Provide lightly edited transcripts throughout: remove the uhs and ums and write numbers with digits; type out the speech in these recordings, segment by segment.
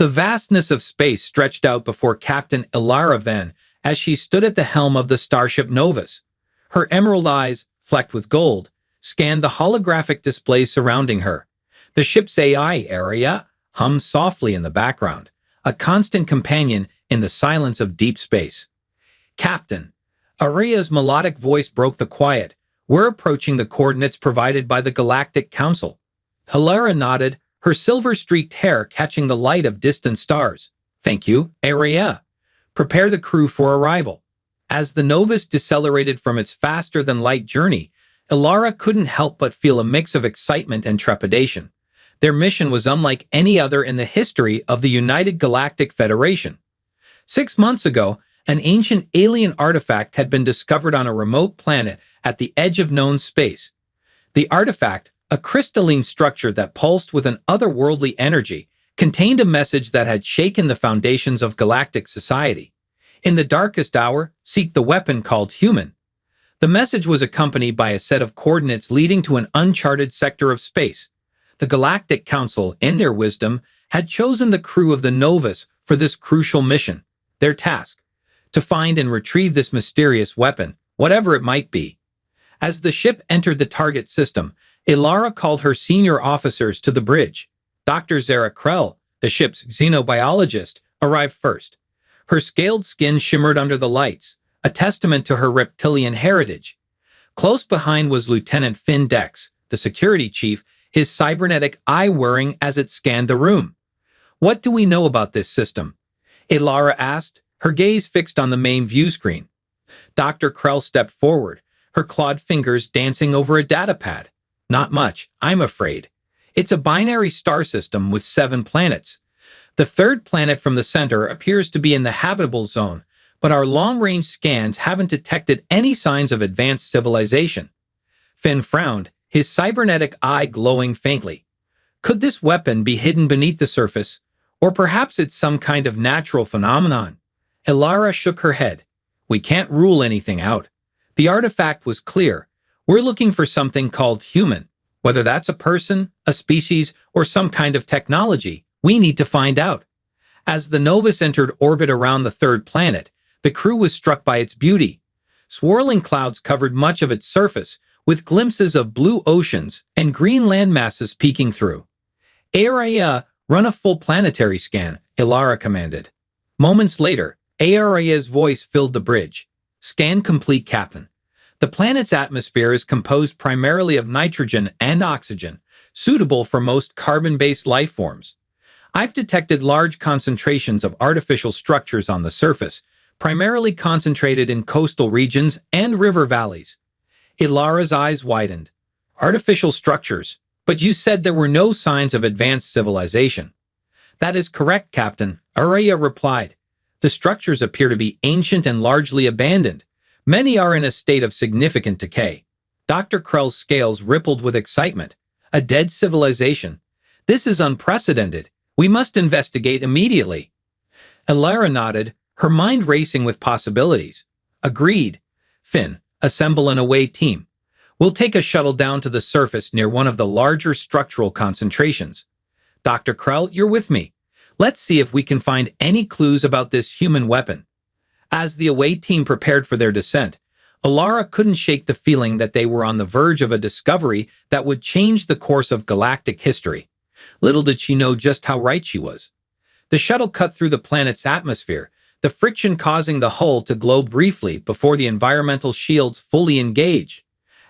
The vastness of space stretched out before Captain Ilara Venn as she stood at the helm of the starship Novus. Her emerald eyes, flecked with gold, scanned the holographic display surrounding her. The ship's AI area hummed softly in the background, a constant companion in the silence of deep space. Captain, Aria's melodic voice broke the quiet. We're approaching the coordinates provided by the Galactic Council. Hilara nodded, her silver-streaked hair catching the light of distant stars. Thank you, Aria. Prepare the crew for arrival. As the Novus decelerated from its faster-than-light journey, Ilara couldn't help but feel a mix of excitement and trepidation. Their mission was unlike any other in the history of the United Galactic Federation. 6 months ago, an ancient alien artifact had been discovered on a remote planet at the edge of known space. The artifact, a crystalline structure that pulsed with an otherworldly energy, contained a message that had shaken the foundations of galactic society. In the darkest hour, seek the weapon called human. The message was accompanied by a set of coordinates leading to an uncharted sector of space. The Galactic Council, in their wisdom, had chosen the crew of the Novus for this crucial mission. Their task: to find and retrieve this mysterious weapon, whatever it might be. As the ship entered the target system, Ilara called her senior officers to the bridge. Dr. Zara Krell, the ship's xenobiologist, arrived first. Her scaled skin shimmered under the lights, a testament to her reptilian heritage. Close behind was Lieutenant Finn Dex, the security chief, his cybernetic eye whirring as it scanned the room. What do we know about this system? Ilara asked, her gaze fixed on the main view screen. Dr. Krell stepped forward, her clawed fingers dancing over a datapad. Not much, I'm afraid. It's a binary star system with 7 planets. The third planet from the center appears to be in the habitable zone, but our long-range scans haven't detected any signs of advanced civilization. Finn frowned, his cybernetic eye glowing faintly. Could this weapon be hidden beneath the surface? Or perhaps it's some kind of natural phenomenon? Ilara shook her head. We can't rule anything out. The artifact was clear. We're looking for something called human. Whether that's a person, a species, or some kind of technology, we need to find out. As the Novus entered orbit around the third planet, the crew was struck by its beauty. Swirling clouds covered much of its surface, with glimpses of blue oceans and green land masses peeking through. Area, run a full planetary scan, Ilara commanded. Moments later, Aria's voice filled the bridge. Scan complete, Captain. The planet's atmosphere is composed primarily of nitrogen and oxygen, suitable for most carbon-based life forms. I've detected large concentrations of artificial structures on the surface, primarily concentrated in coastal regions and river valleys. Ilara's eyes widened. Artificial structures? But you said there were no signs of advanced civilization. That is correct, Captain, Aria replied. The structures appear to be ancient and largely abandoned. Many are in a state of significant decay. Dr. Krell's scales rippled with excitement. A dead civilization? This is unprecedented. We must investigate immediately. Ilara nodded, her mind racing with possibilities. Agreed. Finn, assemble an away team. We'll take a shuttle down to the surface near one of the larger structural concentrations. Dr. Krell, you're with me. Let's see if we can find any clues about this human weapon. As the away team prepared for their descent, Ilara couldn't shake the feeling that they were on the verge of a discovery that would change the course of galactic history. Little did she know just how right she was. The shuttle cut through the planet's atmosphere, the friction causing the hull to glow briefly before the environmental shields fully engaged.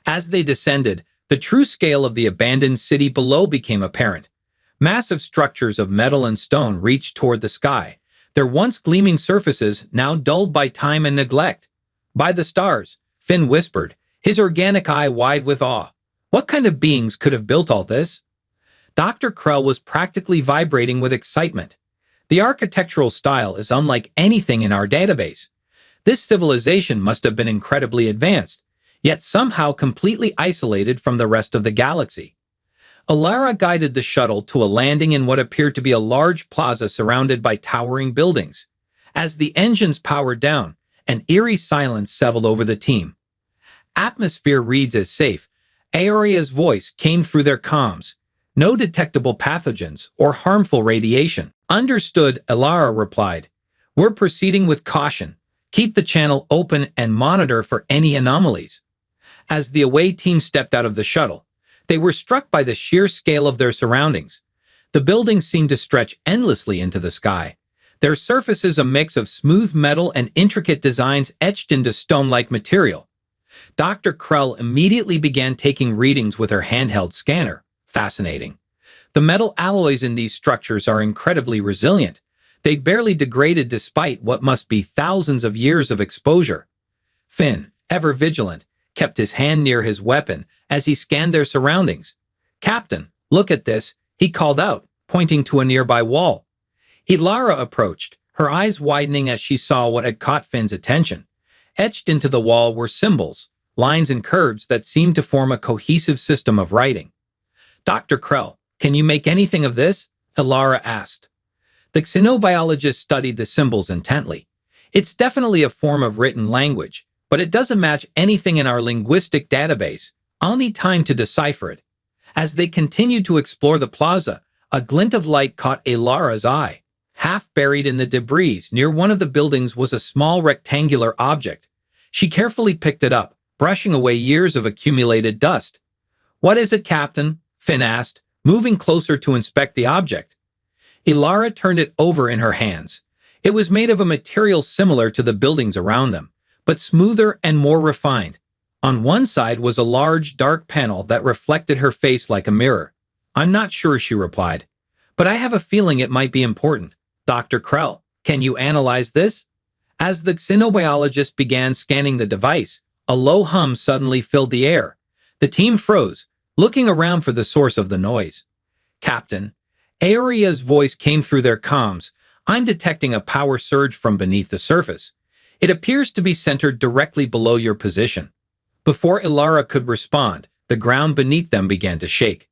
As they descended, the true scale of the abandoned city below became apparent. Massive structures of metal and stone reached toward the sky, their once gleaming surfaces now dulled by time and neglect. By the stars, Finn whispered, his organic eye wide with awe. What kind of beings could have built all this? Dr. Krell was practically vibrating with excitement. The architectural style is unlike anything in our database. This civilization must have been incredibly advanced, yet somehow completely isolated from the rest of the galaxy. Ilara guided the shuttle to a landing in what appeared to be a large plaza surrounded by towering buildings. As the engines powered down, an eerie silence settled over the team. Atmosphere reads as safe. Aria's voice came through their comms. No detectable pathogens or harmful radiation. Understood, Elara replied. We're proceeding with caution. Keep the channel open and monitor for any anomalies. As the away team stepped out of the shuttle, they were struck by the sheer scale of their surroundings. The buildings seemed to stretch endlessly into the sky, their surfaces a mix of smooth metal and intricate designs etched into stone-like material. Dr. Krell immediately began taking readings with her handheld scanner. Fascinating. The metal alloys in these structures are incredibly resilient. They barely degraded despite what must be thousands of years of exposure. Finn, ever vigilant, kept his hand near his weapon as he scanned their surroundings. Captain, look at this, he called out, pointing to a nearby wall. Elara approached, her eyes widening as she saw what had caught Finn's attention. Etched into the wall were symbols, lines and curves that seemed to form a cohesive system of writing. Dr. Krell, can you make anything of this? Elara asked. The xenobiologist studied the symbols intently. It's definitely a form of written language, but it doesn't match anything in our linguistic database. I'll need time to decipher it. As they continued to explore the plaza, a glint of light caught Elara's eye. Half buried in the debris near one of the buildings was a small rectangular object. She carefully picked it up, brushing away years of accumulated dust. What is it, Captain? Finn asked, moving closer to inspect the object. Elara turned it over in her hands. It was made of a material similar to the buildings around them, but smoother and more refined. On one side was a large, dark panel that reflected her face like a mirror. I'm not sure, she replied, but I have a feeling it might be important. Dr. Krell, can you analyze this? As the xenobiologist began scanning the device, a low hum suddenly filled the air. The team froze, looking around for the source of the noise. Captain, Aoria's voice came through their comms. I'm detecting a power surge from beneath the surface. It appears to be centered directly below your position. Before Elara could respond, the ground beneath them began to shake.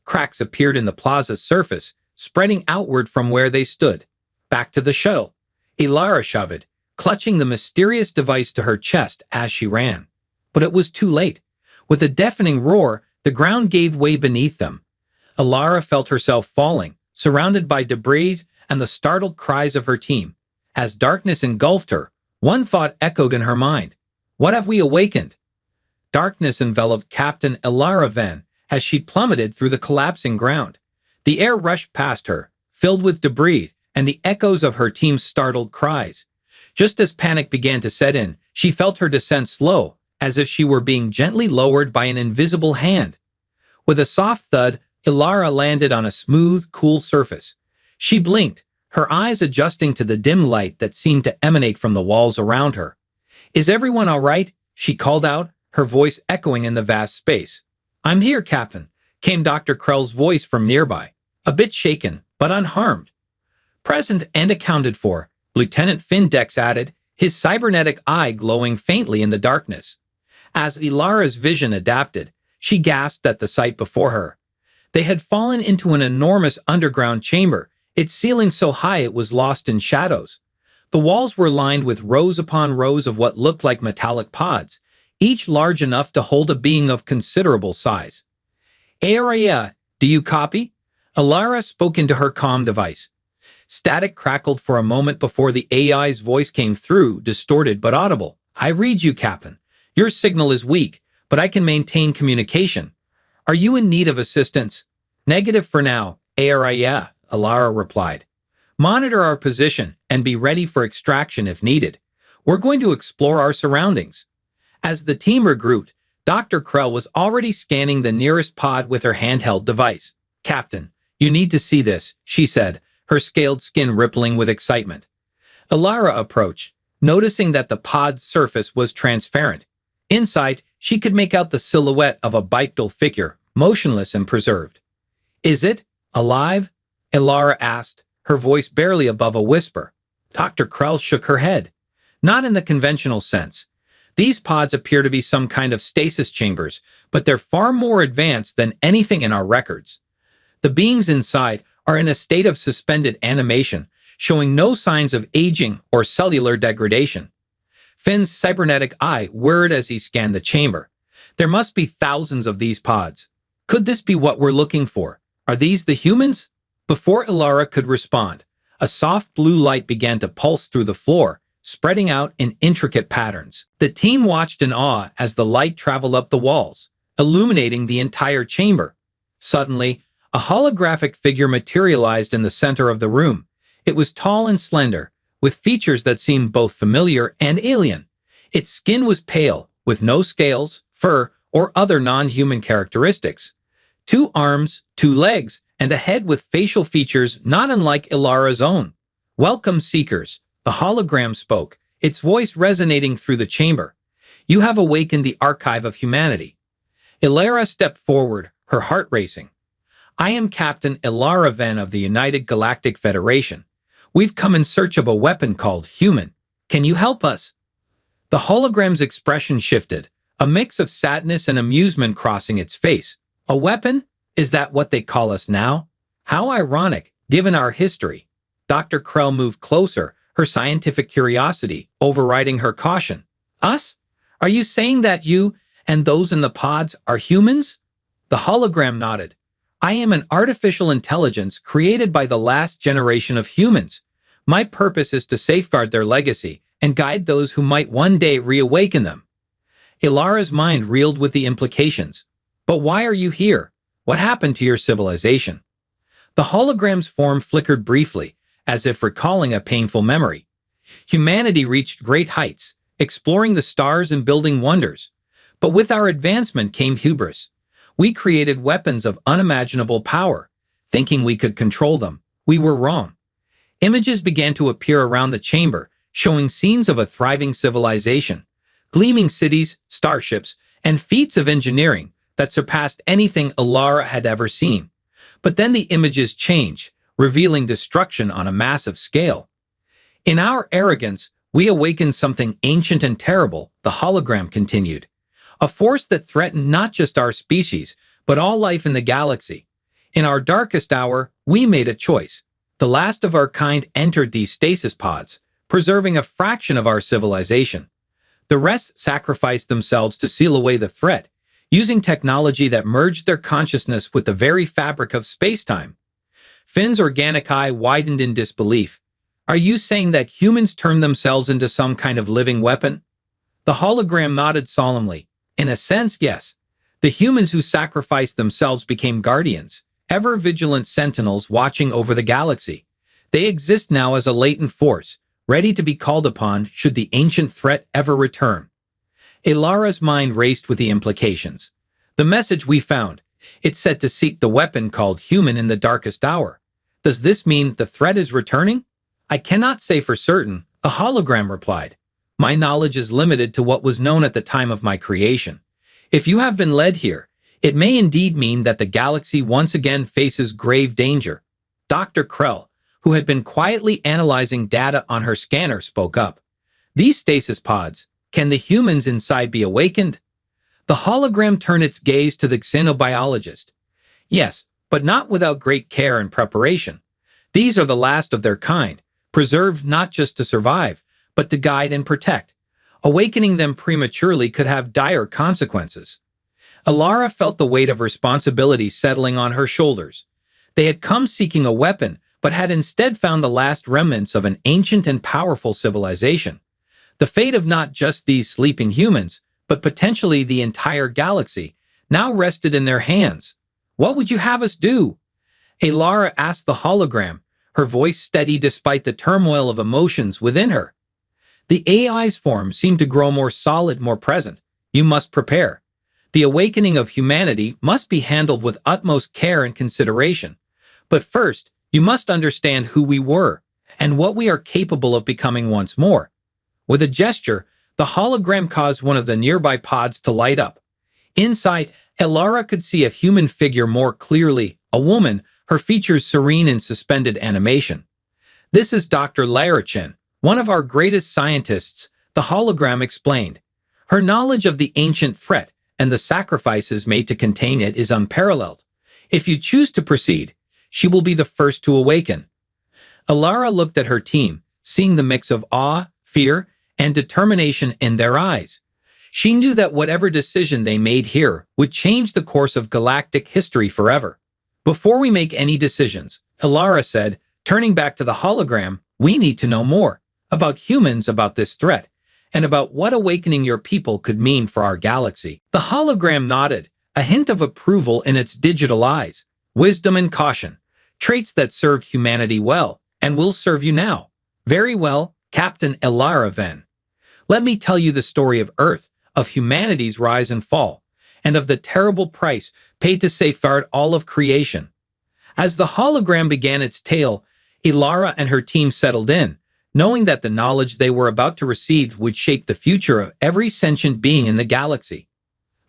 Cracks appeared in the plaza's surface, spreading outward from where they stood. Back to the shuttle, Elara shouted, clutching the mysterious device to her chest as she ran. But it was too late. With a deafening roar, the ground gave way beneath them. Elara felt herself falling, surrounded by debris and the startled cries of her team. As darkness engulfed her, one thought echoed in her mind. What have we awakened? Darkness enveloped Captain Elara Venn as she plummeted through the collapsing ground. The air rushed past her, filled with debris and the echoes of her team's startled cries. Just as panic began to set in, she felt her descent slow, as if she were being gently lowered by an invisible hand. With a soft thud, Elara landed on a smooth, cool surface. She blinked, her eyes adjusting to the dim light that seemed to emanate from the walls around her. Is everyone all right? She called out, her voice echoing in the vast space. I'm here, Captain, came Dr. Krell's voice from nearby, a bit shaken, but unharmed. Present and accounted for, Lieutenant Findex added, his cybernetic eye glowing faintly in the darkness. As Elara's vision adapted, she gasped at the sight before her. They had fallen into an enormous underground chamber, its ceiling so high it was lost in shadows. The walls were lined with rows upon rows of what looked like metallic pods, each large enough to hold a being of considerable size. Aria, do you copy? Elara spoke into her comm device. Static crackled for a moment before the AI's voice came through, distorted but audible. I read you, Captain. Your signal is weak, but I can maintain communication. Are you in need of assistance? Negative for now, Aria, Elara replied. Monitor our position and be ready for extraction if needed. We're going to explore our surroundings. As the team regrouped, Dr. Krell was already scanning the nearest pod with her handheld device. Captain, you need to see this, she said, her scaled skin rippling with excitement. Elara approached, noticing that the pod's surface was transparent. Inside, she could make out the silhouette of a bipedal figure, motionless and preserved. Is it alive? Elara asked, her voice barely above a whisper. Dr. Krell shook her head. Not in the conventional sense. These pods appear to be some kind of stasis chambers, but they're far more advanced than anything in our records. The beings inside are in a state of suspended animation, showing no signs of aging or cellular degradation. Finn's cybernetic eye whirred as he scanned the chamber. There must be thousands of these pods. Could this be what we're looking for? Are these the humans? Before Elara could respond, A soft blue light began to pulse through the floor, spreading out in intricate patterns. The team watched in awe as the light traveled up the walls, illuminating the entire chamber. Suddenly, a holographic figure materialized in the center of the room. It was tall and slender, with features that seemed both familiar and alien. Its skin was pale, with no scales, fur, or other non-human characteristics. 2 arms, 2 legs, and a head with facial features not unlike Ilara's own. "Welcome, seekers," the hologram spoke, its voice resonating through the chamber. "You have awakened the archive of humanity." Ilara stepped forward, her heart racing. "I am Captain Ilara Ven of the United Galactic Federation. We've come in search of a weapon called human. Can you help us?" The hologram's expression shifted, a mix of sadness and amusement crossing its face. "A weapon? Is that what they call us now? How ironic, given our history." Dr. Krell moved closer, her scientific curiosity overriding her caution. "Us? Are you saying that you and those in the pods are humans?" The hologram nodded. "I am an artificial intelligence created by the last generation of humans. My purpose is to safeguard their legacy and guide those who might one day reawaken them." Ilara's mind reeled with the implications. "But why are you here? What happened to your civilization?" The hologram's form flickered briefly, as if recalling a painful memory. "Humanity reached great heights, exploring the stars and building wonders. But with our advancement came hubris. We created weapons of unimaginable power, thinking we could control them. We were wrong." Images began to appear around the chamber, showing scenes of a thriving civilization, gleaming cities, starships, and feats of engineering that surpassed anything Ilara had ever seen. But then the images changed, revealing destruction on a massive scale. "In our arrogance, we awakened something ancient and terrible," the hologram continued. "A force that threatened not just our species, but all life in the galaxy. In our darkest hour, we made a choice. The last of our kind entered these stasis pods, preserving a fraction of our civilization. The rest sacrificed themselves to seal away the threat, using technology that merged their consciousness with the very fabric of space-time." Finn's organic eye widened in disbelief. "Are you saying that humans turned themselves into some kind of living weapon?" The hologram nodded solemnly. "In a sense, yes. The humans who sacrificed themselves became guardians, ever-vigilant sentinels watching over the galaxy. They exist now as a latent force, ready to be called upon should the ancient threat ever return." Ilara's mind raced with the implications. "The message we found, it said to seek the weapon called human in the darkest hour. Does this mean the threat is returning?" "I cannot say for certain," the hologram replied. "My knowledge is limited to what was known at the time of my creation. If you have been led here, it may indeed mean that the galaxy once again faces grave danger." Dr. Krell, who had been quietly analyzing data on her scanner, spoke up. "These stasis pods, can the humans inside be awakened?" The hologram turned its gaze to the xenobiologist. "Yes, but not without great care and preparation. These are the last of their kind, preserved not just to survive, but to guide and protect. Awakening them prematurely could have dire consequences." Ilara felt the weight of responsibility settling on her shoulders. They had come seeking a weapon, but had instead found the last remnants of an ancient and powerful civilization. The fate of not just these sleeping humans, but potentially the entire galaxy, now rested in their hands. "What would you have us do?" Ilara asked the hologram, her voice steady despite the turmoil of emotions within her. The AI's form seemed to grow more solid, more present. "You must prepare. The awakening of humanity must be handled with utmost care and consideration. But first, you must understand who we were, and what we are capable of becoming once more." With a gesture, the hologram caused one of the nearby pods to light up. Inside, Ilara could see a human figure more clearly, a woman, her features serene in suspended animation. "This is Dr. Larachin, one of our greatest scientists," the hologram explained. "Her knowledge of the ancient threat and the sacrifices made to contain it is unparalleled. If you choose to proceed, she will be the first to awaken." Ilara looked at her team, seeing the mix of awe, fear, and determination in their eyes. She knew that whatever decision they made here would change the course of galactic history forever. "Before we make any decisions," Ilara said, Turning back to the hologram, we need to know more about humans, about this threat, and about what awakening your people could mean for our galaxy. The hologram nodded, a hint of approval in its digital eyes. Wisdom and caution, traits that served humanity well, and will serve you now. Very well, Captain Elara Ven. Let me tell you the story of Earth, of humanity's rise and fall, and of the terrible price paid to safeguard all of creation. As the hologram began its tale, Elara and her team settled in, knowing that the knowledge they were about to receive would shape the future of every sentient being in the galaxy.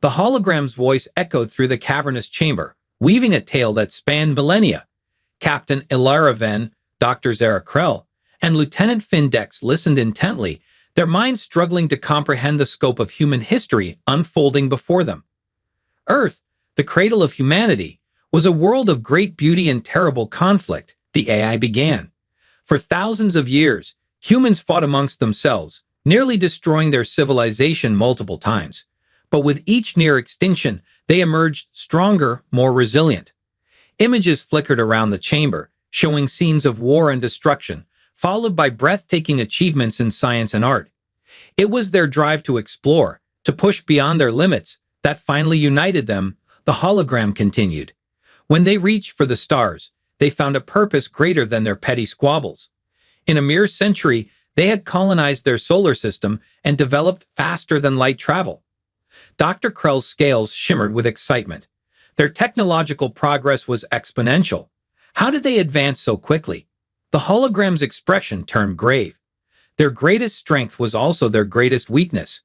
The hologram's voice echoed through the cavernous chamber, weaving a tale that spanned millennia. Captain Elara Ven, Dr. Zara Krell, and Lieutenant Findex listened intently, their minds struggling to comprehend the scope of human history unfolding before them. Earth, the cradle of humanity, was a world of great beauty and terrible conflict, the AI began. For thousands of years, humans fought amongst themselves, nearly destroying their civilization multiple times. But with each near extinction, they emerged stronger, more resilient. Images flickered around the chamber, showing scenes of war and destruction, followed by breathtaking achievements in science and art. It was their drive to explore, to push beyond their limits, that finally united them. The hologram continued. When they reached for the stars, they found a purpose greater than their petty squabbles. In a mere century, they had colonized their solar system and developed faster than light travel. Dr. Krell's scales shimmered with excitement. Their technological progress was exponential. How did they advance so quickly? The hologram's expression turned grave. Their greatest strength was also their greatest weakness.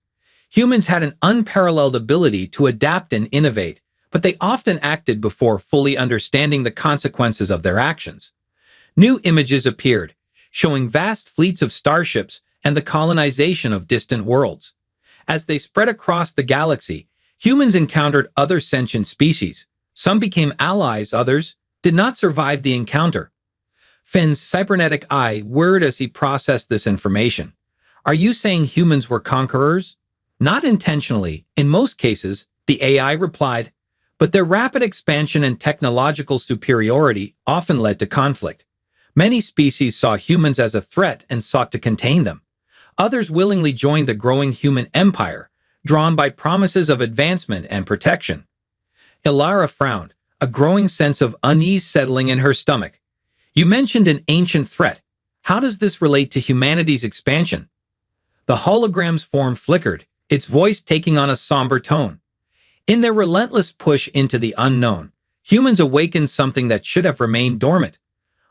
Humans had an unparalleled ability to adapt and innovate, but they often acted before fully understanding the consequences of their actions. New images appeared, showing vast fleets of starships and the colonization of distant worlds. As they spread across the galaxy, humans encountered other sentient species. Some became allies, others did not survive the encounter. Finn's cybernetic eye whirred as he processed this information. Are you saying humans were conquerors? Not intentionally, in most cases, the AI replied, but their rapid expansion and technological superiority often led to conflict. Many species saw humans as a threat and sought to contain them. Others willingly joined the growing human empire, drawn by promises of advancement and protection. Elara frowned, a growing sense of unease settling in her stomach. You mentioned an ancient threat. How does this relate to humanity's expansion? The hologram's form flickered, its voice taking on a somber tone. In their relentless push into the unknown, humans awakened something that should have remained dormant.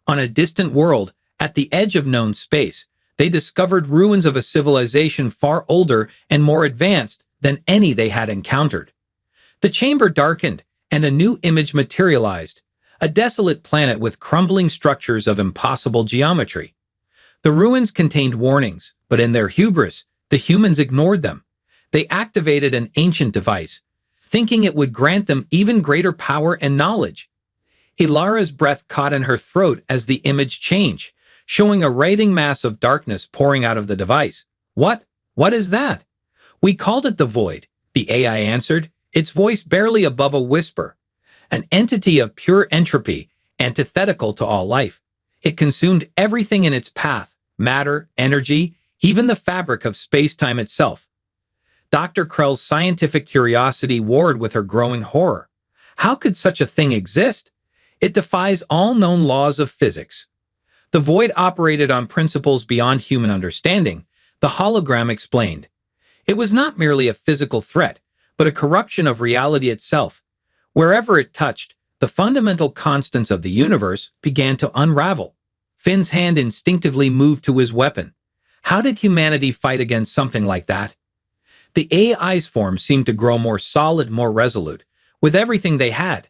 On a distant world, at the edge of known space, they discovered ruins of a civilization far older and more advanced than any they had encountered. The chamber darkened, and a new image materialized, a desolate planet with crumbling structures of impossible geometry. The ruins contained warnings, but in their hubris, the humans ignored them. They activated an ancient device, thinking it would grant them even greater power and knowledge. Elara's breath caught in her throat as the image changed, showing a writhing mass of darkness pouring out of the device. What is that? We called it the Void, the AI answered, its voice barely above a whisper. An entity of pure entropy, antithetical to all life. It consumed everything in its path, matter, energy, even the fabric of space-time itself. Dr. Krell's scientific curiosity warred with her growing horror. How could such a thing exist? It defies all known laws of physics. The Void operated on principles beyond human understanding, the hologram explained. It was not merely a physical threat, but a corruption of reality itself. Wherever it touched, the fundamental constants of the universe began to unravel. Finn's hand instinctively moved to his weapon. How did humanity fight against something like that? The AI's form seemed to grow more solid, more resolute, with everything they had.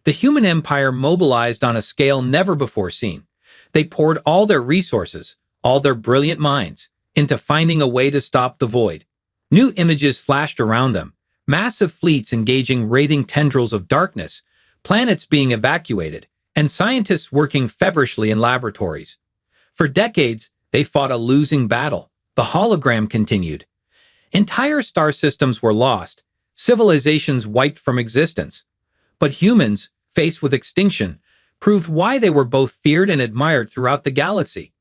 The human empire mobilized on a scale never before seen. They poured all their resources, all their brilliant minds, into finding a way to stop the Void. New images flashed around them, massive fleets engaging raging tendrils of darkness, planets being evacuated, and scientists working feverishly in laboratories. For decades, they fought a losing battle. The hologram continued. Entire star systems were lost, civilizations wiped from existence. But humans, faced with extinction, proved why they were both feared and admired throughout the galaxy.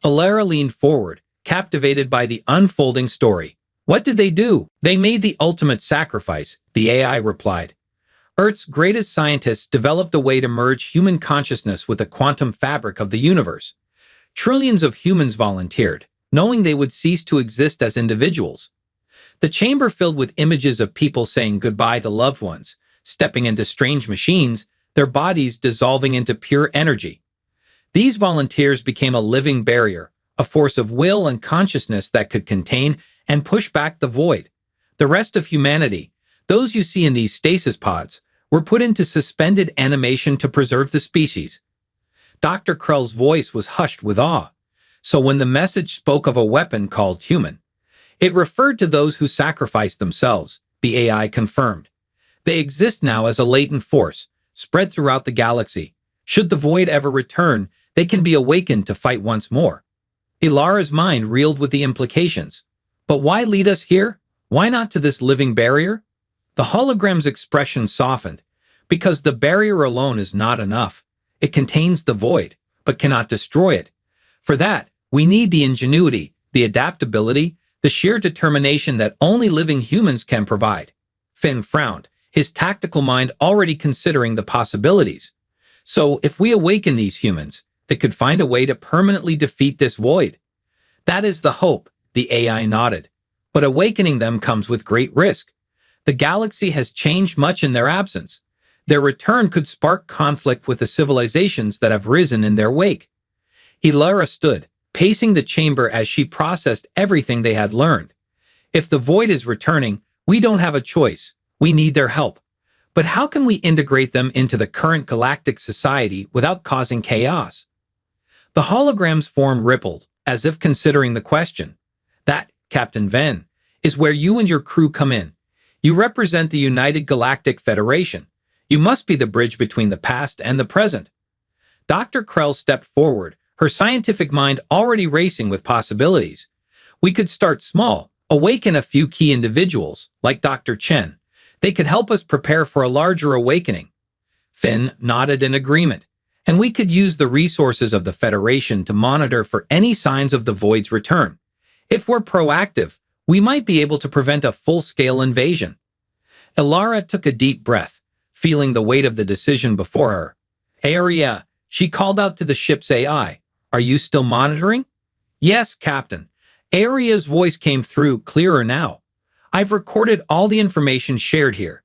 Alara leaned forward, captivated by the unfolding story. What did they do? They made the ultimate sacrifice, the AI replied. Earth's greatest scientists developed a way to merge human consciousness with the quantum fabric of the universe. Trillions of humans volunteered, knowing they would cease to exist as individuals. The chamber filled with images of people saying goodbye to loved ones, stepping into strange machines, their bodies dissolving into pure energy. These volunteers became a living barrier, a force of will and consciousness that could contain and push back the void. The rest of humanity, those you see in these stasis pods, were put into suspended animation to preserve the species. Dr. Krell's voice was hushed with awe. So when the message spoke of a weapon called human, it referred to those who sacrificed themselves, the AI confirmed. They exist now as a latent force, spread throughout the galaxy. Should the void ever return, they can be awakened to fight once more. Ilara's mind reeled with the implications. But why lead us here? Why not to this living barrier? The hologram's expression softened. Because the barrier alone is not enough. It contains the void, but cannot destroy it. For that, we need the ingenuity, the adaptability, the sheer determination that only living humans can provide. Finn frowned, his tactical mind already considering the possibilities. So, if we awaken these humans, they could find a way to permanently defeat this void. That is the hope, the AI nodded. But awakening them comes with great risk. The galaxy has changed much in their absence. Their return could spark conflict with the civilizations that have risen in their wake. Ilara stood, pacing the chamber as she processed everything they had learned. If the void is returning, we don't have a choice. We need their help. But how can we integrate them into the current galactic society without causing chaos? The hologram's form rippled, as if considering the question. That, Captain Venn, is where you and your crew come in. You represent the United Galactic Federation. You must be the bridge between the past and the present. Dr. Krell stepped forward, her scientific mind already racing with possibilities. We could start small, awaken a few key individuals, like Dr. Chen. They could help us prepare for a larger awakening. Finn nodded in agreement. And we could use the resources of the Federation to monitor for any signs of the void's return. If we're proactive, we might be able to prevent a full-scale invasion. Ilara took a deep breath, feeling the weight of the decision before her. Aria, she called out to the ship's AI. Are you still monitoring? Yes, Captain. Aria's voice came through clearer now. I've recorded all the information shared here.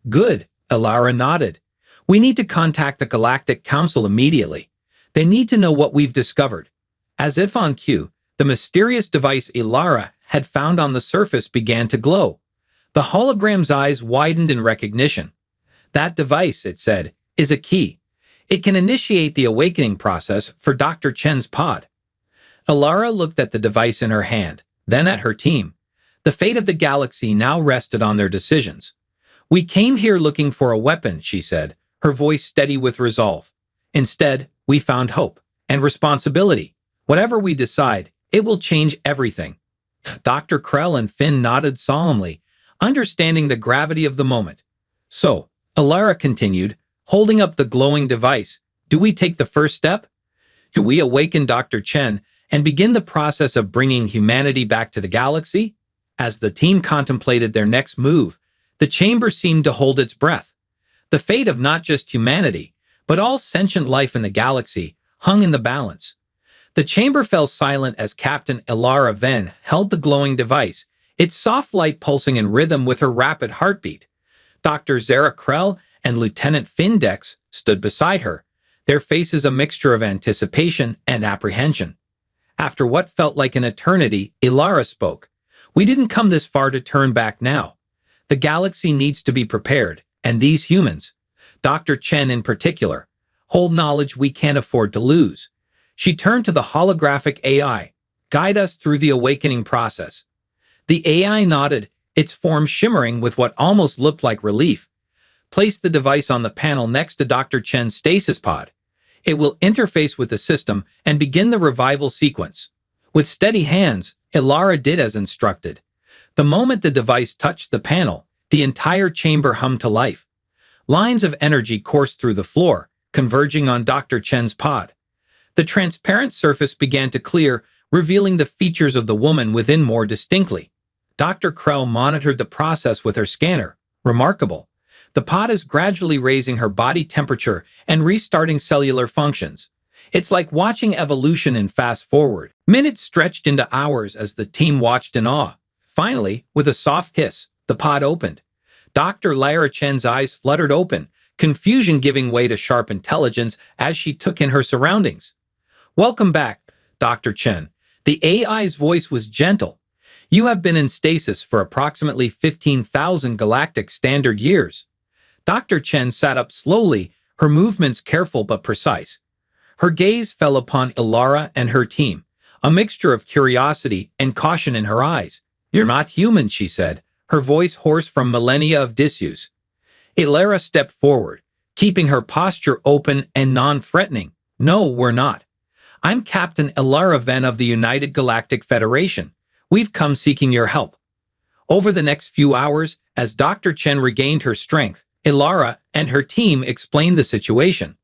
Good, Ilara nodded. We need to contact the Galactic Council immediately. They need to know what we've discovered. As if on cue, the mysterious device Ilara had found on the surface began to glow. The hologram's eyes widened in recognition. That device, it said, is a key. It can initiate the awakening process for Dr. Chen's pod. Ilara looked at the device in her hand, then at her team. The fate of the galaxy now rested on their decisions. We came here looking for a weapon, she said, her voice steady with resolve. Instead, we found hope and responsibility. Whatever we decide, it will change everything. Dr. Krell and Finn nodded solemnly, understanding the gravity of the moment. So, Ilara continued, holding up the glowing device, do we take the first step? Do we awaken Dr. Chen and begin the process of bringing humanity back to the galaxy? As the team contemplated their next move, the chamber seemed to hold its breath. The fate of not just humanity, but all sentient life in the galaxy, hung in the balance. The chamber fell silent as Captain Ilara Venn held the glowing device, its soft light pulsing in rhythm with her rapid heartbeat. Dr. Zara Krell and Lieutenant Findex stood beside her, their faces a mixture of anticipation and apprehension. After what felt like an eternity, Ilara spoke. We didn't come this far to turn back now. The galaxy needs to be prepared, and these humans, Dr. Chen in particular, hold knowledge we can't afford to lose. She turned to the holographic AI. Guide us through the awakening process. The AI nodded, its form shimmering with what almost looked like relief. Place the device on the panel next to Dr. Chen's stasis pod. It will interface with the system and begin the revival sequence. With steady hands, Ilara did as instructed. The moment the device touched the panel, the entire chamber hummed to life. Lines of energy coursed through the floor, converging on Dr. Chen's pod. The transparent surface began to clear, revealing the features of the woman within more distinctly. Dr. Krell monitored the process with her scanner. Remarkable. The pod is gradually raising her body temperature and restarting cellular functions. It's like watching evolution in fast forward. Minutes stretched into hours as the team watched in awe. Finally, with a soft hiss, the pod opened. Dr. Lyra Chen's eyes fluttered open, confusion giving way to sharp intelligence as she took in her surroundings. "Welcome back, Dr. Chen." The AI's voice was gentle. "You have been in stasis for approximately 15,000 galactic standard years." Dr. Chen sat up slowly, her movements careful but precise. Her gaze fell upon Ilara and her team, a mixture of curiosity and caution in her eyes. "You're not human," she said, her voice hoarse from millennia of disuse. Ilara stepped forward, keeping her posture open and non-threatening. "No, we're not. I'm Captain Ilara Ven of the United Galactic Federation. We've come seeking your help." Over the next few hours, as Dr. Chen regained her strength, Ilara and her team explained the situation.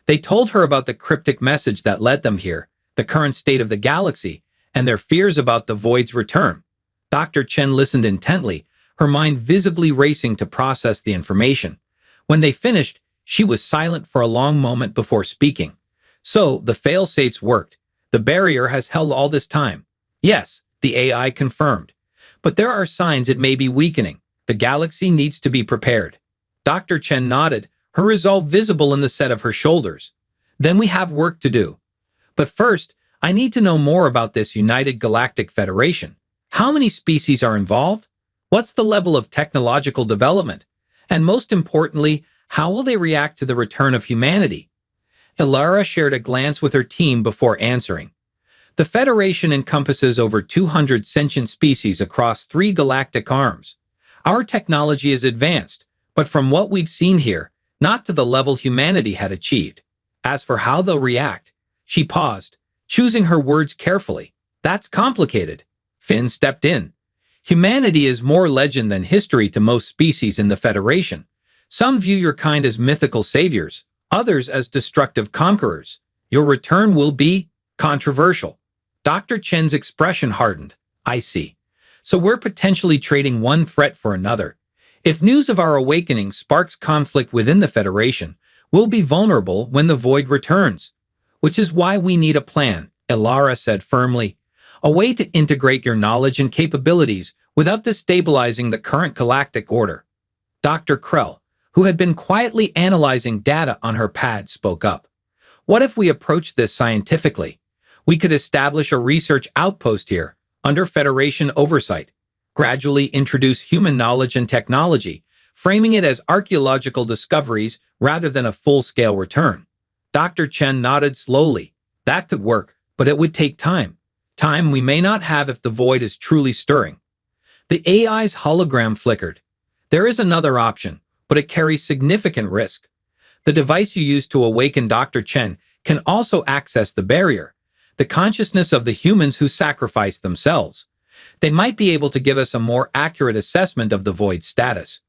They told her about the cryptic message that led them here, the current state of the galaxy, and their fears about the void's return. Dr. Chen listened intently, her mind visibly racing to process the information. When they finished, she was silent for a long moment before speaking. "So, the fail-safes worked. The barrier has held all this time." "Yes," the AI confirmed. "But there are signs it may be weakening. The galaxy needs to be prepared." Dr. Chen nodded, her resolve visible in the set of her shoulders. "Then we have work to do. But first, I need to know more about this United Galactic Federation. How many species are involved? What's the level of technological development? And most importantly, how will they react to the return of humanity?" Ilara shared a glance with her team before answering. "The Federation encompasses over 200 sentient species across 3 galactic arms. Our technology is advanced, but from what we've seen here, not to the level humanity had achieved. As for how they'll react," she paused, choosing her words carefully. "That's complicated." Finn stepped in. "Humanity is more legend than history to most species in the Federation. Some view your kind as mythical saviors, others as destructive conquerors. Your return will be controversial." Dr. Chen's expression hardened. "I see. So we're potentially trading one threat for another. If news of our awakening sparks conflict within the Federation, we'll be vulnerable when the void returns. Which is why we need a plan," Ilara said firmly. "A way to integrate your knowledge and capabilities without destabilizing the current galactic order." Dr. Krell, who had been quietly analyzing data on her pad, spoke up. "What if we approach this scientifically? We could establish a research outpost here, under Federation oversight. Gradually introduce human knowledge and technology, framing it as archaeological discoveries rather than a full-scale return." Dr. Chen nodded slowly. "That could work, but it would take time. Time we may not have if the void is truly stirring." The AI's hologram flickered. "There is another option, but it carries significant risk. The device you use to awaken Dr. Chen can also access the barrier, the consciousness of the humans who sacrificed themselves. They might be able to give us a more accurate assessment of the void's status."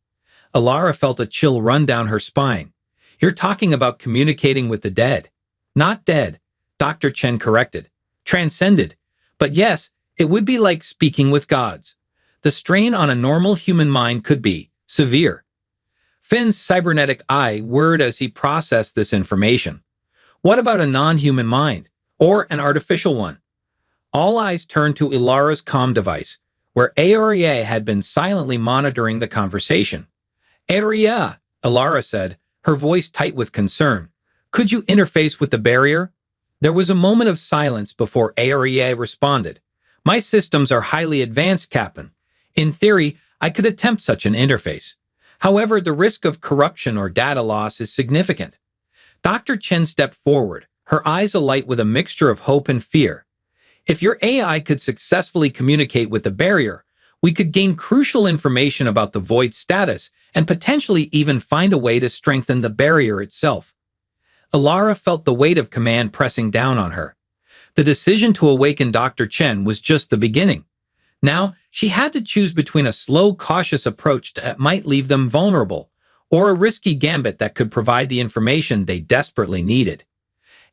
Ilara felt a chill run down her spine. "You're talking about communicating with the dead." "Not dead," Dr. Chen corrected. "Transcended. But yes, it would be like speaking with gods. The strain on a normal human mind could be severe." Finn's cybernetic eye whirred as he processed this information. "What about a non-human mind? Or an artificial one?" All eyes turned to Ilara's comm device, where Aria had been silently monitoring the conversation. "Aria," Ilara said, her voice tight with concern. "Could you interface with the barrier?" There was a moment of silence before Aria responded. "My systems are highly advanced, Captain. In theory, I could attempt such an interface. However, the risk of corruption or data loss is significant." Dr. Chen stepped forward, her eyes alight with a mixture of hope and fear. "If your AI could successfully communicate with the barrier, we could gain crucial information about the void's status and potentially even find a way to strengthen the barrier itself." Ilara felt the weight of command pressing down on her. The decision to awaken Dr. Chen was just the beginning. Now, she had to choose between a slow, cautious approach that might leave them vulnerable, or a risky gambit that could provide the information they desperately needed.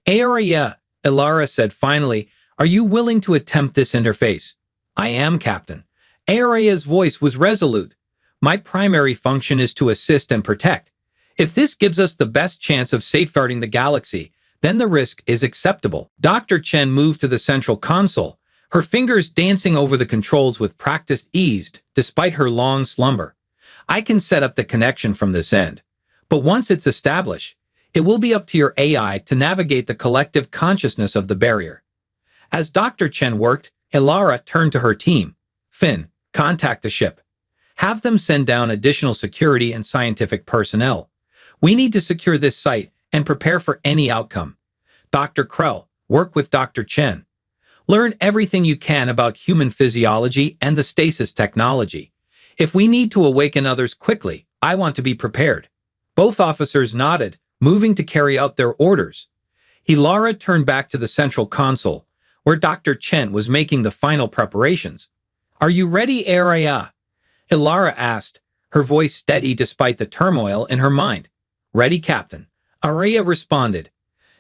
Aria, Ilara said finally, are you willing to attempt this interface? I am, Captain. Aria's voice was resolute. My primary function is to assist and protect. If this gives us the best chance of safeguarding the galaxy, then the risk is acceptable. Dr. Chen moved to the central console, her fingers dancing over the controls with practiced ease despite her long slumber. I can set up the connection from this end. But once it's established, it will be up to your AI to navigate the collective consciousness of the barrier. As Dr. Chen worked, Ilara turned to her team. Finn, contact the ship. Have them send down additional security and scientific personnel. We need to secure this site and prepare for any outcome. Dr. Krell, work with Dr. Chen. Learn everything you can about human physiology and the stasis technology. If we need to awaken others quickly, I want to be prepared. Both officers nodded, moving to carry out their orders. Ilara turned back to the central console, where Dr. Chen was making the final preparations. Are you ready, Araya? Ilara asked, her voice steady despite the turmoil in her mind. Ready, Captain. Araya responded.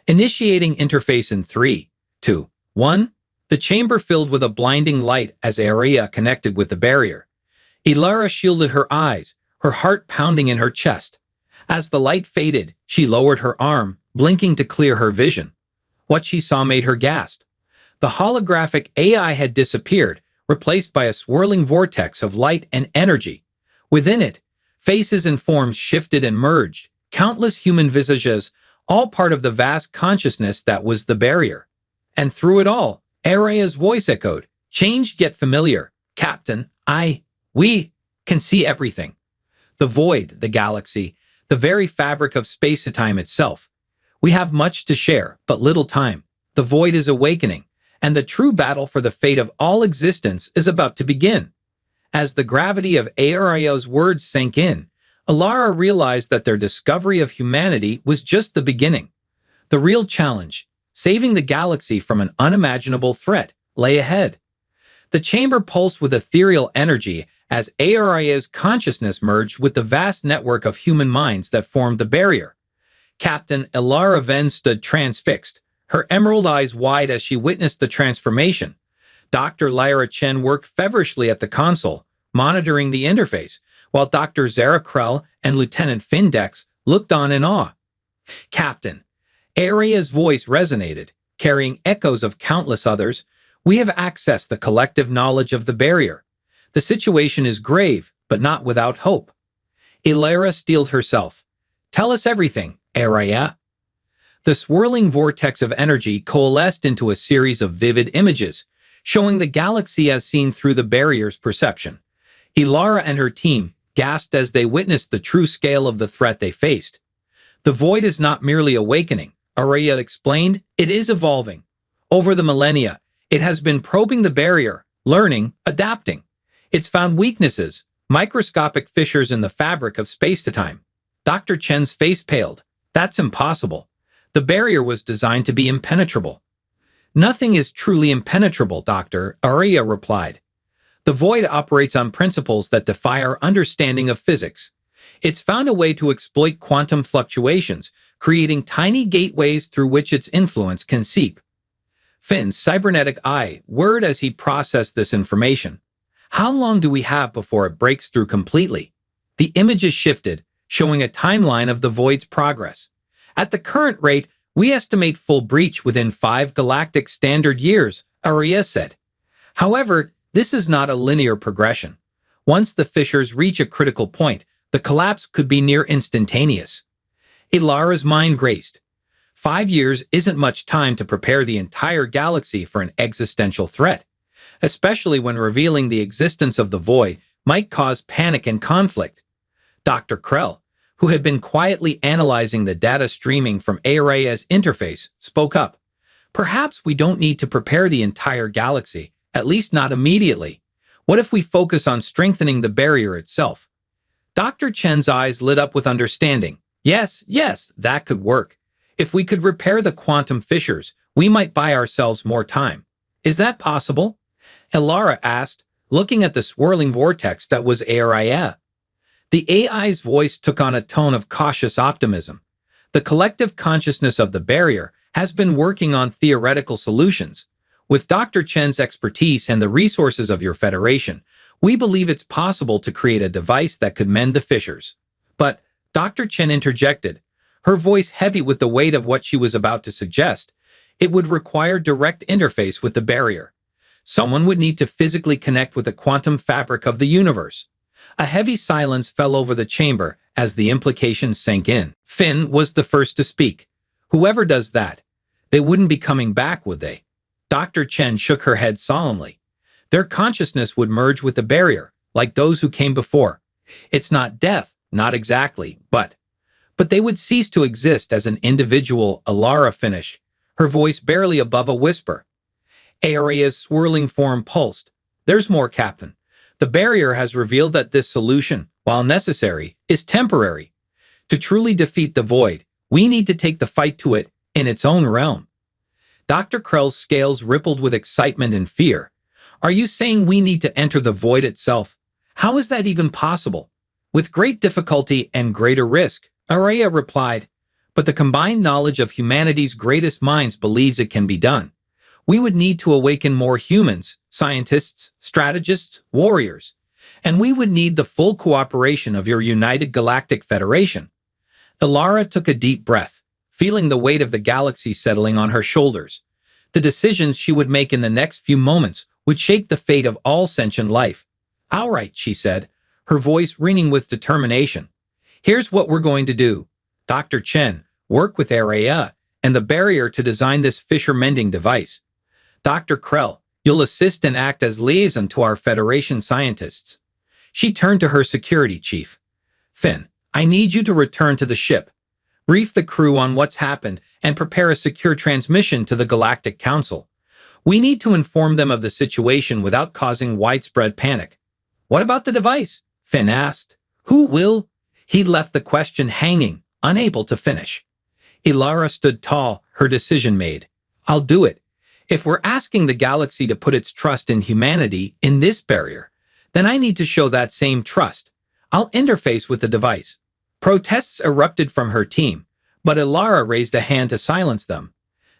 Initiating interface in 3, 2, 1. The chamber filled with a blinding light as Araya connected with the barrier. Ilara shielded her eyes, her heart pounding in her chest. As the light faded, she lowered her arm, blinking to clear her vision. What she saw made her gasp. The holographic AI had disappeared, replaced by a swirling vortex of light and energy. Within it, faces and forms shifted and merged, countless human visages, all part of the vast consciousness that was the barrier. And through it all, Araya's voice echoed, changed yet familiar. Captain, we can see everything. The void, the galaxy, the very fabric of space and time itself. We have much to share, but little time. The void is awakening, and the true battle for the fate of all existence is about to begin. As the gravity of Araya's words sank in, Ilara realized that their discovery of humanity was just the beginning. The real challenge, saving the galaxy from an unimaginable threat, lay ahead. The chamber pulsed with ethereal energy as Araya's consciousness merged with the vast network of human minds that formed the barrier. Captain Ilara Ven stood transfixed, her emerald eyes wide as she witnessed the transformation. Dr. Lyra Chen worked feverishly at the console, monitoring the interface, while Dr. Zara Krell and Lieutenant Findex looked on in awe. Captain, Araya's voice resonated, carrying echoes of countless others. We have accessed the collective knowledge of the barrier. The situation is grave, but not without hope. Ilara steeled herself. Tell us everything, Araya. The swirling vortex of energy coalesced into a series of vivid images, showing the galaxy as seen through the barrier's perception. Ilara and her team gasped as they witnessed the true scale of the threat they faced. The void is not merely awakening, Araya explained, it is evolving. Over the millennia, it has been probing the barrier, learning, adapting. It's found weaknesses, microscopic fissures in the fabric of space-to-time. Dr. Chen's face paled. That's impossible. The barrier was designed to be impenetrable. Nothing is truly impenetrable, Doctor, Araya replied. The void operates on principles that defy our understanding of physics. It's found a way to exploit quantum fluctuations, creating tiny gateways through which its influence can seep. Finn's cybernetic eye whirred as he processed this information. How long do we have before it breaks through completely? The images shifted, showing a timeline of the void's progress. At the current rate, we estimate full breach within 5 galactic standard years, Araya said. However, this is not a linear progression. Once the fissures reach a critical point, the collapse could be near instantaneous. Ilara's mind raced. 5 years isn't much time to prepare the entire galaxy for an existential threat, especially when revealing the existence of the void might cause panic and conflict. Dr. Krell, who had been quietly analyzing the data streaming from Araya's interface, spoke up. Perhaps we don't need to prepare the entire galaxy, at least not immediately. What if we focus on strengthening the barrier itself? Dr. Chen's eyes lit up with understanding. Yes, that could work. If we could repair the quantum fissures, we might buy ourselves more time. Is that possible? Ilara asked, looking at the swirling vortex that was Araya. The AI's voice took on a tone of cautious optimism. The collective consciousness of the barrier has been working on theoretical solutions. With Dr. Chen's expertise and the resources of your Federation, we believe it's possible to create a device that could mend the fissures. But, Dr. Chen interjected, her voice heavy with the weight of what she was about to suggest, it would require direct interface with the barrier. Someone would need to physically connect with the quantum fabric of the universe. A heavy silence fell over the chamber as the implications sank in. Finn was the first to speak. Whoever does that, they wouldn't be coming back, would they? Dr. Chen shook her head solemnly. Their consciousness would merge with the barrier, like those who came before. It's not death, not exactly, but they would cease to exist as an individual. Alara finished, her voice barely above a whisper. Aria's swirling form pulsed. There's more, Captain. The barrier has revealed that this solution, while necessary, is temporary. To truly defeat the void, we need to take the fight to it in its own realm. Dr. Krell's scales rippled with excitement and fear. Are you saying we need to enter the void itself? How is that even possible? With great difficulty and greater risk, Aria replied, but the combined knowledge of humanity's greatest minds believes it can be done. We would need to awaken more humans, scientists, strategists, warriors, and we would need the full cooperation of your United Galactic Federation. Alara took a deep breath, feeling the weight of the galaxy settling on her shoulders. The decisions she would make in the next few moments would shape the fate of all sentient life. All right, she said, her voice ringing with determination. Here's what we're going to do. Dr. Chen, work with Aria and the barrier to design this fissure-mending device. Dr. Krell, you'll assist and act as liaison to our Federation scientists. She turned to her security chief. Finn, I need you to return to the ship. Brief the crew on what's happened and prepare a secure transmission to the Galactic Council. We need to inform them of the situation without causing widespread panic. What about the device? Finn asked. Who will? He left the question hanging, unable to finish. Alara stood tall, her decision made. I'll do it. If we're asking the galaxy to put its trust in humanity in this barrier, then I need to show that same trust. I'll interface with the device. Protests erupted from her team, but Alara raised a hand to silence them.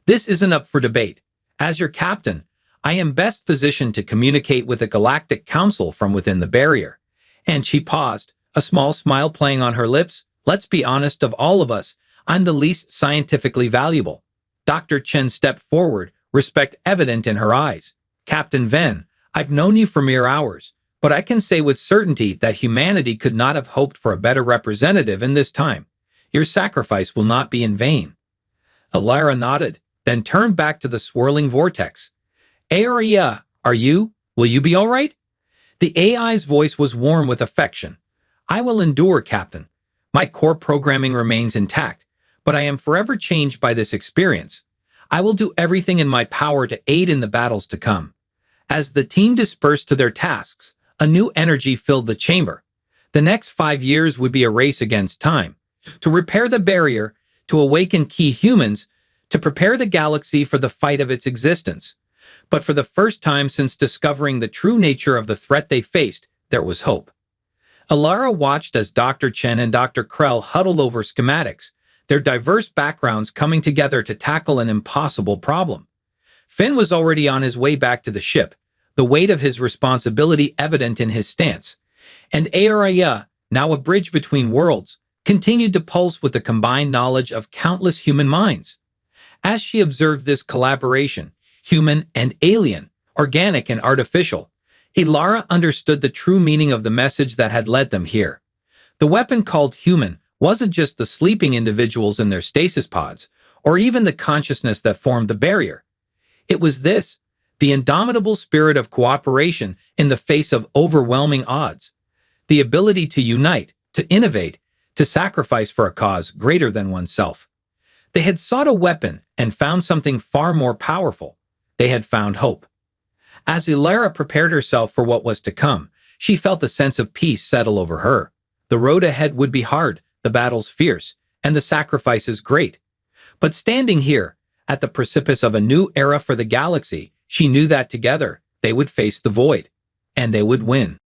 This isn't up for debate. As your captain, I am best positioned to communicate with the Galactic Council from within the barrier. And she paused, a small smile playing on her lips. Let's be honest, of all of us, I'm the least scientifically valuable. Dr. Chen stepped forward, respect evident in her eyes. Captain Ven, I've known you for mere hours, but I can say with certainty that humanity could not have hoped for a better representative in this time. Your sacrifice will not be in vain. Alara nodded, then turned back to the swirling vortex. Aria, will you be all right? The AI's voice was warm with affection. I will endure, Captain. My core programming remains intact, but I am forever changed by this experience. I will do everything in my power to aid in the battles to come. As the team dispersed to their tasks, a new energy filled the chamber. The next 5 years would be a race against time. To repair the barrier, to awaken key humans, to prepare the galaxy for the fight of its existence. But for the first time since discovering the true nature of the threat they faced, there was hope. Alara watched as Dr. Chen and Dr. Krell huddled over schematics, their diverse backgrounds coming together to tackle an impossible problem. Finn was already on his way back to the ship, the weight of his responsibility evident in his stance. And Aria, now a bridge between worlds, continued to pulse with the combined knowledge of countless human minds. As she observed this collaboration, human and alien, organic and artificial, Alara understood the true meaning of the message that had led them here. The weapon called human wasn't just the sleeping individuals in their stasis pods, or even the consciousness that formed the barrier. It was this, the indomitable spirit of cooperation in the face of overwhelming odds, the ability to unite, to innovate, to sacrifice for a cause greater than oneself. They had sought a weapon and found something far more powerful. They had found hope. As Alara prepared herself for what was to come, she felt a sense of peace settle over her. The road ahead would be hard, the battles fierce, and the sacrifices great. But standing here, at the precipice of a new era for the galaxy, she knew that together, they would face the void. And they would win.